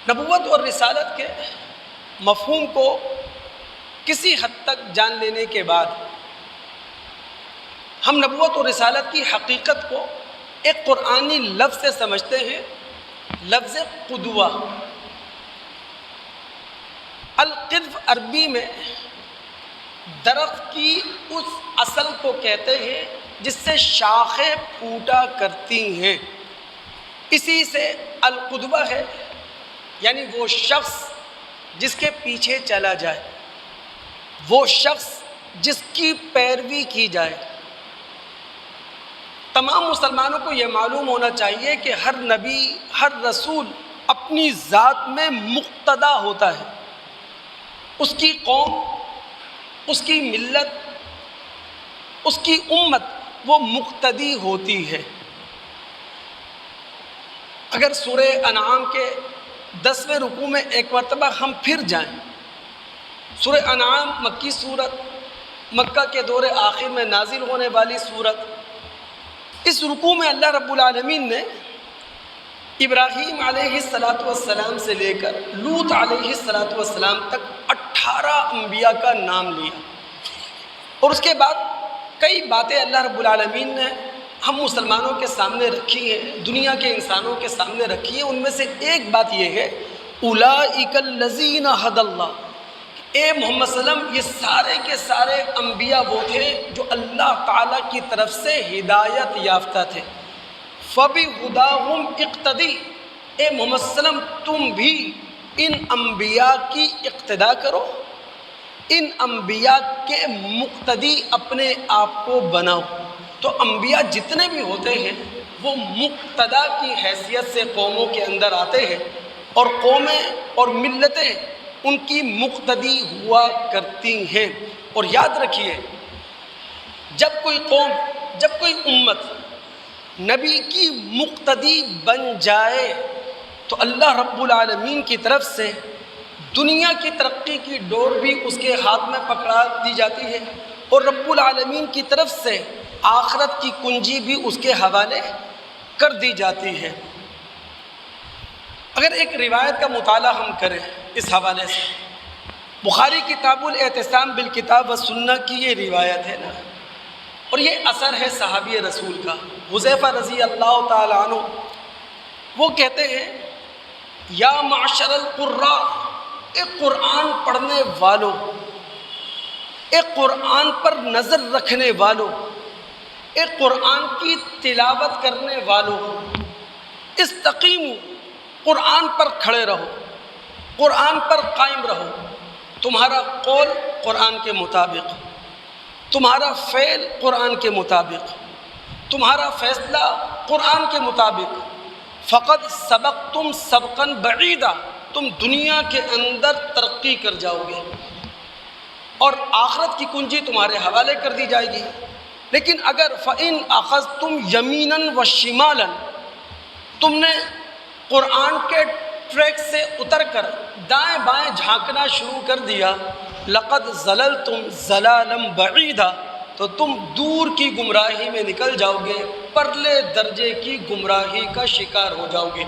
نبوت اور رسالت کے مفہوم کو کسی حد تک جان لینے کے بعد ہم نبوت اور رسالت کی حقیقت کو ایک قرآنی لفظ سے سمجھتے ہیں، لفظ قدوہ۔ القدو عربی میں درخت کی اس اصل کو کہتے ہیں جس سے شاخیں پھوٹا کرتی ہیں، اسی سے القدوہ ہے، یعنی وہ شخص جس کے پیچھے چلا جائے، وہ شخص جس کی پیروی کی جائے۔ تمام مسلمانوں کو یہ معلوم ہونا چاہیے کہ ہر نبی، ہر رسول اپنی ذات میں مقتدا ہوتا ہے، اس کی قوم، اس کی ملت، اس کی امت وہ مقتدی ہوتی ہے۔ اگر سورہ انعام کے 10ویں رکوع میں ایک مرتبہ ہم پھر جائیں، سورہ انعام مکی صورت، مکہ کے دور آخر میں نازل ہونے والی صورت، اس رکوع میں اللہ رب العالمین نے ابراہیم علیہ السلام سے لے کر لوط علیہ السلام تک 18 انبیاء کا نام لیا، اور اس کے بعد کئی باتیں اللہ رب العالمین نے ہم مسلمانوں کے سامنے رکھی ہیں، دنیا کے انسانوں کے سامنے رکھی ہیں۔ ان میں سے ایک بات یہ ہے، اولئک الذین ھدی اللہ، اے محمد صلی اللہ علیہ وسلم، یہ سارے کے سارے انبیاء وہ تھے جو اللہ تعالیٰ کی طرف سے ہدایت یافتہ تھے۔ فَبِہُدَاهُمْ اقتدی، اے محمد صلی اللہ علیہ وسلم تم بھی ان انبیاء کی اقتدا کرو، ان انبیاء کے مقتدی اپنے آپ کو بناؤ۔ تو انبیاء جتنے بھی ہوتے ہیں وہ مقتدا کی حیثیت سے قوموں کے اندر آتے ہیں، اور قومیں اور ملتیں ان کی مقتدی ہوا کرتی ہیں۔ اور یاد رکھیے، جب کوئی قوم، جب کوئی امت نبی کی مقتدی بن جائے تو اللہ رب العالمین کی طرف سے دنیا کی ترقی کی ڈور بھی اس کے ہاتھ میں پکڑا دی جاتی ہے، اور رب العالمین کی طرف سے آخرت کی کنجی بھی اس کے حوالے کر دی جاتی ہے۔ اگر ایک روایت کا مطالعہ ہم کریں اس حوالے سے، بخاری کتاب الاعتصام بالکتاب والسنہ کی یہ روایت ہے نا، اور یہ اثر ہے صحابی رسول کا، حذیفہ رضی اللہ تعالیٰ عنہ، وہ کہتے ہیں، یا معشر القراء، ایک قرآن پڑھنے والوں، ایک قرآن پر نظر رکھنے والوں، ایک قرآن کی تلاوت کرنے والوں، استقیموا، قرآن پر کھڑے رہو، قرآن پر قائم رہو، تمہارا قول قرآن کے مطابق، تمہارا فعل قرآن کے مطابق، تمہارا فیصلہ قرآن کے مطابق، فقد سبقتم سبقا بعیدا، تم دنیا کے اندر ترقی کر جاؤ گے اور آخرت کی کنجی تمہارے حوالے کر دی جائے گی۔ لیکن اگر فَإِنْ أَخَذْتُمْ يَمِينًا وَشِمَالًا، تم نے قرآن کے ٹریک سے اتر کر دائیں بائیں جھانکنا شروع کر دیا، لَقَدْ ضَلَلْتُمْ ضَلَالًا بَعِيدًا، تو تم دور کی گمراہی میں نکل جاؤ گے، پرلے درجے کی گمراہی کا شکار ہو جاؤ گے۔